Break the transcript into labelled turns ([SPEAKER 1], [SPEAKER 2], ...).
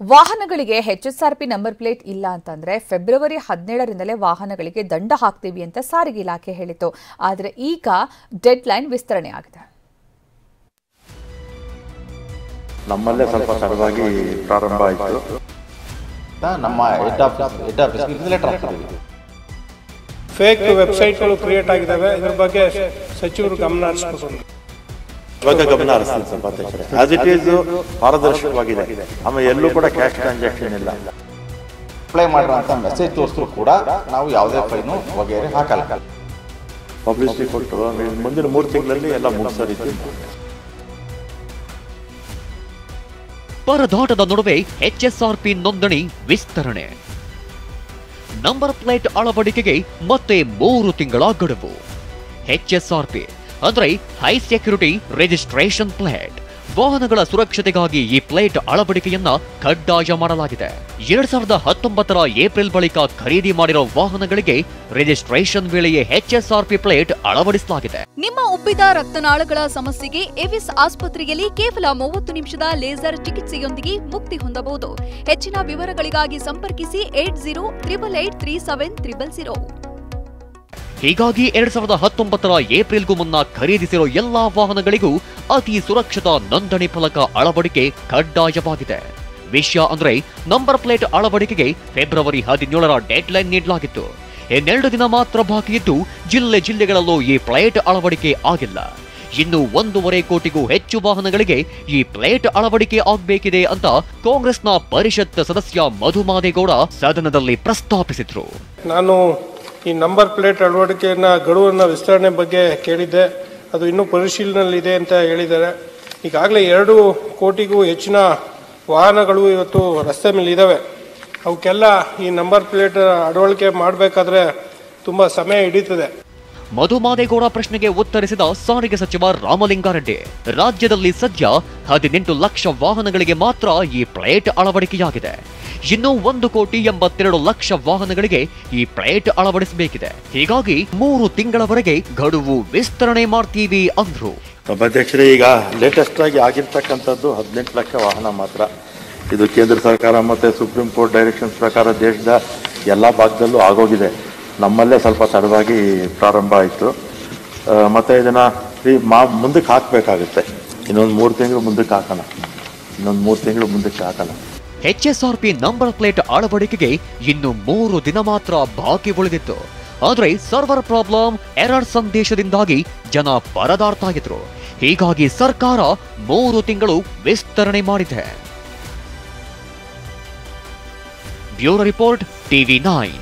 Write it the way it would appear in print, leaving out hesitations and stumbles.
[SPEAKER 1] ವಾಹನಗಳಿಗೆ HSRP number plate ಇಲ್ಲ ಅಂತಂದ್ರೆ ಫೆಬ್ರವರಿ 17ರಿಂದಲೇ ವಾಹನಗಳಿಗೆ ದಂಡ ಹಾಕ್ತೀವಿ ಅಂತ ಸಾರಿಗೆ ಇಲಾಖೆ ಹೇಳಿತು. ಆದರೆ ಈಗ ಡೆಡ್ ಲೈನ್ ವಿಸ್ತರಣೆ ಆಗಿದೆ.
[SPEAKER 2] ನಮ್ಮಲ್ಲೇ ಸ್ವಲ್ಪ ತಡವಾಗಿ ಪ್ರಾರಂಭ ಆಯಿತು.
[SPEAKER 3] ನಮ್ಮ ಹೆಡ್ ಆಫೀಸ್ಗೆ ಲೆಟರ್ ಹಾಕಿದ್ದೀವಿ.
[SPEAKER 4] ಫೇಕ್ ವೆಬ್ಸೈಟ್ಗಳು ಕ್ರಿಯೇಟ್ ಆಗಿದ್ದಾವೆ. ಇದರ ಬಗ್ಗೆ ಸಚಿವರು ಗಮನ ಹರಿಸಬೇಕು.
[SPEAKER 2] ಇವಾಗ ಗಮನ ಹರಿಸ್ತೀನಿ ಸ್ವಲ್ಪ ಅಧ್ಯಕ್ಷರೇ. ಆಸ್ ಇಟ್ ಈಸ್ ಪಾರದರ್ಶಕವಾಗಿದೆ. ಆಮೇಲೆ ಎಲ್ಲೂ ಕೂಡ ಕ್ಯಾಶ್ ಟ್ರಾನ್ಸಾಕ್ಷನ್ ಇಲ್ಲ.
[SPEAKER 3] ಅಪ್ಲೈ ಮಾಡಿರುವಂಥ ಮೆಸೇಜ್ ತೋರಿಸಿದ್ರು ಕೂಡ ನಾವು ಯಾವುದೇ ಫೈನು ವಗೇರೆ ಹಾಕಲ್ಲ.
[SPEAKER 2] ಪಬ್ಲಿಸಿಟಿ ಕೊಟ್ಟು ಮುಂದಿನ 3 ತಿಂಗಳಲ್ಲಿ ಎಲ್ಲ ಮುಗಿಸೋರಿದ್ದು.
[SPEAKER 5] ಪರದಾಟದ ನಡುವೆ HSRP ನೋಂದಣಿ ವಿಸ್ತರಣೆ. ನಂಬರ್ ಪ್ಲೇಟ್ ಅಳವಡಿಕೆಗೆ ಮತ್ತೆ 3 ತಿಂಗಳ ಗಡುವು. HSRP ಅಂದ್ರೆ ಹೈ ಸೆಕ್ಯೂರಿಟಿ ರಿಜಿಸ್ಟ್ರೇಷನ್ ಪ್ಲೇಟ್. ವಾಹನಗಳ ಸುರಕ್ಷತೆಗಾಗಿ ಈ ಪ್ಲೇಟ್ ಅಳವಡಿಕೆಯನ್ನ ಕಡ್ಡಾಯ ಮಾಡಲಾಗಿದೆ. 2019ರ ಏಪ್ರಿಲ್ ಬಳಿಕ ಖರೀದಿ ಮಾಡಿರೋ ವಾಹನಗಳಿಗೆ ರಿಜಿಸ್ಟ್ರೇಷನ್ ವೇಳೆಯೇ HSRP ಪ್ಲೇಟ್ ಅಳವಡಿಸಲಾಗಿದೆ.
[SPEAKER 6] ನಿಮ್ಮ ಉಬ್ಬಿದ ರಕ್ತನಾಳಗಳ ಸಮಸ್ಯೆಗೆ ಎವಿಸ್ ಆಸ್ಪತ್ರೆಯಲ್ಲಿ ಕೇವಲ 30 ನಿಮಿಷದ ಲೇಸರ್ ಚಿಕಿತ್ಸೆಯೊಂದಿಗೆ ಮುಕ್ತಿ ಹೊಂದಬಹುದು. ಹೆಚ್ಚಿನ ವಿವರಗಳಿಗಾಗಿ ಸಂಪರ್ಕಿಸಿ 8088837300.
[SPEAKER 5] ಹೀಗಾಗಿ 2019ರ ಏಪ್ರಿಲ್ಗೂ ಮುನ್ನ ಖರೀದಿಸಿರೋ ಎಲ್ಲಾ ವಾಹನಗಳಿಗೂ ಅತಿ ಸುರಕ್ಷಿತ ನೋಂದಣಿ ಫಲಕ ಅಳವಡಿಕೆ ಕಡ್ಡಾಯವಾಗಿದೆ. ವಿಷಯ ಅಂದ್ರೆ ನಂಬರ್ ಪ್ಲೇಟ್ ಅಳವಡಿಕೆಗೆ ಫೆಬ್ರವರಿ 17ರ ಡೆಡ್ ಲೈನ್ ನೀಡಲಾಗಿತ್ತು. ಇನ್ನೆರಡು ದಿನ ಮಾತ್ರ ಬಾಕಿ ಇದ್ದು ಜಿಲ್ಲೆಗಳಲ್ಲೂ ಈ ಪ್ಲೇಟ್ ಅಳವಡಿಕೆ ಆಗಿಲ್ಲ. ಇನ್ನು 1.5 ಕೋಟಿಗೂ ಹೆಚ್ಚು ವಾಹನಗಳಿಗೆ ಈ ಪ್ಲೇಟ್ ಅಳವಡಿಕೆ ಆಗಬೇಕಿದೆ ಅಂತ ಕಾಂಗ್ರೆಸ್ನ ಪರಿಷತ್ ಸದಸ್ಯ ಮಧು ಮಾದೇಗೌಡ ಸದನದಲ್ಲಿ ಪ್ರಸ್ತಾಪಿಸಿದ್ರು.
[SPEAKER 4] ನಾನು ಈ ನಂಬರ್ ಪ್ಲೇಟ್ ಅಳವಡಿಕೆಯನ್ನ ಗಡುವನ್ನು ವಿಸ್ತರಣೆ ಬಗ್ಗೆ ಕೇಳಿದ್ದೆ. ಅದು ಇನ್ನೂ ಪರಿಶೀಲನೆಯಲ್ಲಿದೆ ಅಂತ ಹೇಳಿದ್ದಾರೆ. ಈಗಾಗಲೇ 2 ಕೋಟಿಗೂ ಹೆಚ್ಚಿನ ವಾಹನಗಳು ಇವತ್ತು ರಸ್ತೆ ಮೇಲೆ ಇದ್ದಾವೆ. ಅವಕ್ಕೆಲ್ಲ ಈ ನಂಬರ್ ಪ್ಲೇಟ್ ಅಳವಡಿಕೆ ಮಾಡಬೇಕಾದ್ರೆ ತುಂಬ ಸಮಯ ಹಿಡಿತದೆ.
[SPEAKER 5] ಮಧು ಮಾದೇಗೌಡ ಪ್ರಶ್ನೆಗೆ ಉತ್ತರಿಸಿದ ಸಾರಿಗೆ ಸಚಿವ ರಾಮಲಿಂಗಾರೆಡ್ಡಿ, ರಾಜ್ಯದಲ್ಲಿ ಸದ್ಯ 18 ಲಕ್ಷ ವಾಹನಗಳಿಗೆ ಮಾತ್ರ ಈ ಪ್ಲೇಟ್ ಅಳವಡಿಕೆಯಾಗಿದೆ. ಇನ್ನು 1,82,00,000 ವಾಹನಗಳಿಗೆ ಈ ಪ್ಲೇಟ್ ಅಳವಡಿಸಬೇಕಿದೆ. ಹೀಗಾಗಿ 3 ತಿಂಗಳವರೆಗೆ ಗಡುವು ವಿಸ್ತರಣೆ ಮಾಡ್ತೀವಿ ಅಂದ್ರು.
[SPEAKER 2] ಅಧ್ಯಕ್ಷರೇ, ಈಗ ಲೇಟೆಸ್ಟ್ ಆಗಿ ಆಗಿರ್ತಕ್ಕಂಥದ್ದು 18 ಲಕ್ಷ ವಾಹನ ಮಾತ್ರ. ಇದು ಕೇಂದ್ರ ಸರ್ಕಾರ ಮತ್ತೆ ಸುಪ್ರೀಂ ಕೋರ್ಟ್ ಡೈರೆಕ್ಷನ್ಸ್ ಪ್ರಕಾರ ದೇಶದ ಎಲ್ಲ ಭಾಗದಲ್ಲೂ ಆಗೋಗಿದೆ. ನಮ್ಮಲ್ಲೇ ಸ್ವಲ್ಪ ತಡವಾಗಿ ಪ್ರಾರಂಭ ಆಯಿತು. ಮತ್ತೆ ಇದನ್ನ ಮುಂದಕ್ಕೆ ಹಾಕಬೇಕಾಗುತ್ತೆ. ಇನ್ನೊಂದು 3 ತಿಂಗಳು ಮುಂದಕ್ಕೆ ಹಾಕೋಣ.
[SPEAKER 5] HSRP ನಂಬರ್ ಪ್ಲೇಟ್ ಅಳವಡಿಕೆಗೆ ಇನ್ನು 3 ದಿನ ಮಾತ್ರ ಬಾಕಿ ಉಳಿದಿತ್ತು. ಆದ್ರೆ ಸರ್ವರ್ ಪ್ರಾಬ್ಲಮ್, ಎರರ್ ಸಂದೇಶದಿಂದಾಗಿ ಜನ ಪರದಾಡ್ತಾ ಇದ್ರು. ಹೀಗಾಗಿ ಸರ್ಕಾರ 3 ತಿಂಗಳು ವಿಸ್ತರಣೆ ಮಾಡಿದೆ. Bureau report, TV9.